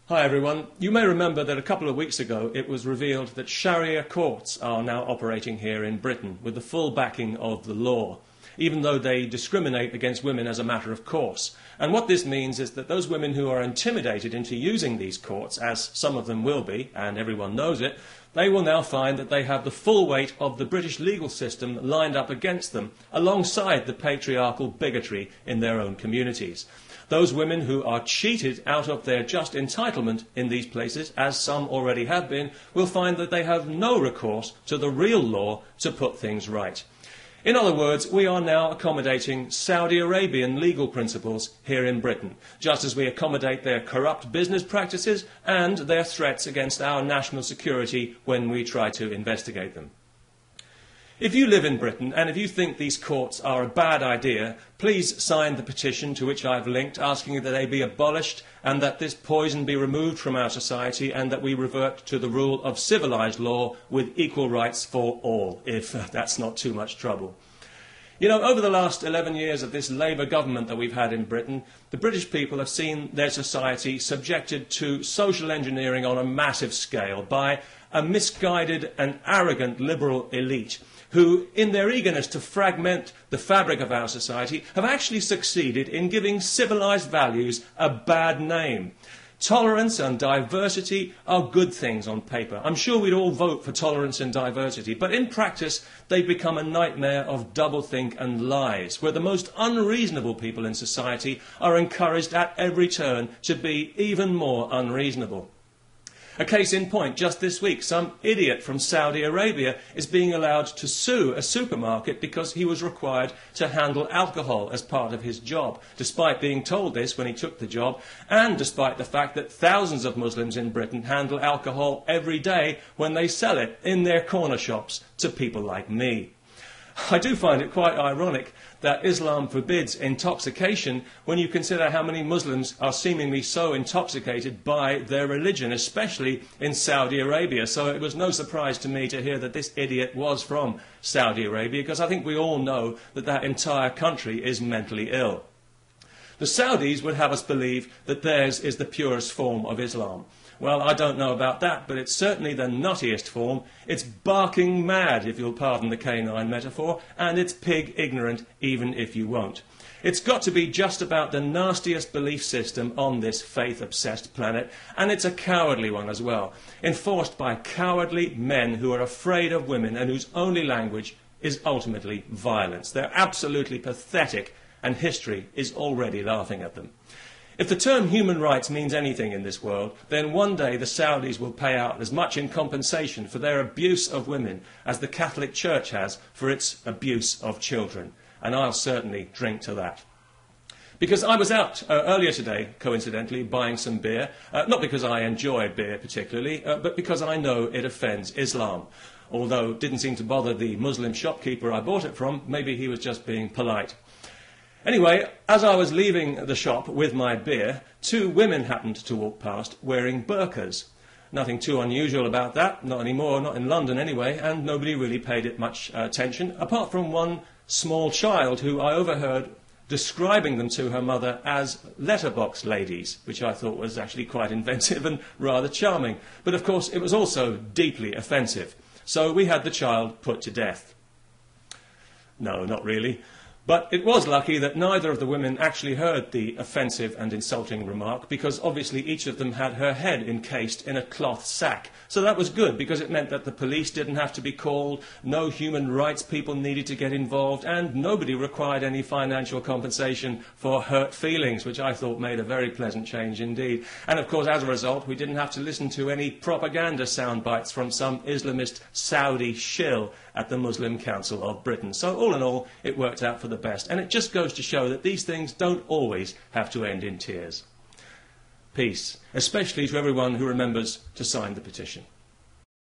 Hi everyone. You may remember that a couple of weeks ago it was revealed that Sharia courts are now operating here in Britain with the full backing of the law, even though they discriminate against women as a matter of course. And what this means is that those women who are intimidated into using these courts, as some of them will be, and everyone knows it, they will now find that they have the full weight of the British legal system lined up against them, alongside the patriarchal bigotry in their own communities. Those women who are cheated out of their just entitlement in these places, as some already have been, will find that they have no recourse to the real law to put things right. In other words, we are now accommodating Saudi Arabian legal principles here in Britain, just as we accommodate their corrupt business practices and their threats against our national security when we try to investigate them. If you live in Britain and if you think these courts are a bad idea, please sign the petition to which I've linked, asking that they be abolished and that this poison be removed from our society and that we revert to the rule of civilised law with equal rights for all, if that's not too much trouble. You know, over the last 11 years of this Labour government that we've had in Britain, the British people have seen their society subjected to social engineering on a massive scale by a misguided and arrogant liberal elite who, in their eagerness to fragment the fabric of our society, have actually succeeded in giving civilised values a bad name. Tolerance and diversity are good things on paper. I'm sure we'd all vote for tolerance and diversity, but in practice they become a nightmare of doublethink and lies, where the most unreasonable people in society are encouraged at every turn to be even more unreasonable. A case in point, just this week, some idiot from Saudi Arabia is being allowed to sue a supermarket because he was required to handle alcohol as part of his job, despite being told this when he took the job, and despite the fact that thousands of Muslims in Britain handle alcohol every day when they sell it in their corner shops to people like me. I do find it quite ironic that Islam forbids intoxication when you consider how many Muslims are seemingly so intoxicated by their religion, especially in Saudi Arabia. So it was no surprise to me to hear that this idiot was from Saudi Arabia, because I think we all know that that entire country is mentally ill. The Saudis would have us believe that theirs is the purest form of Islam. Well, I don't know about that, but it's certainly the nuttiest form. It's barking mad, if you'll pardon the canine metaphor, and it's pig ignorant, even if you won't. It's got to be just about the nastiest belief system on this faith-obsessed planet, and it's a cowardly one as well, enforced by cowardly men who are afraid of women and whose only language is ultimately violence. They're absolutely pathetic, and history is already laughing at them. If the term human rights means anything in this world, then one day the Saudis will pay out as much in compensation for their abuse of women as the Catholic Church has for its abuse of children. And I'll certainly drink to that. Because I was out earlier today, coincidentally, buying some beer, not because I enjoy beer particularly, but because I know it offends Islam. Although it didn't seem to bother the Muslim shopkeeper I bought it from, maybe he was just being polite. Anyway, as I was leaving the shop with my beer, two women happened to walk past wearing burqas. Nothing too unusual about that, not anymore, not in London anyway, and nobody really paid it much attention, apart from one small child who I overheard describing them to her mother as letterbox ladies, which I thought was actually quite inventive and rather charming. But of course it was also deeply offensive. So we had the child put to death. No, not really. But it was lucky that neither of the women actually heard the offensive and insulting remark, because obviously each of them had her head encased in a cloth sack. So that was good, because it meant that the police didn't have to be called, no human rights people needed to get involved, and nobody required any financial compensation for hurt feelings, which I thought made a very pleasant change indeed. And of course, as a result, we didn't have to listen to any propaganda sound bites from some Islamist Saudi shill at the Muslim Council of Britain. So all in all, it worked out for the best. And it just goes to show that these things don't always have to end in tears. Peace, especially to everyone who remembers to sign the petition.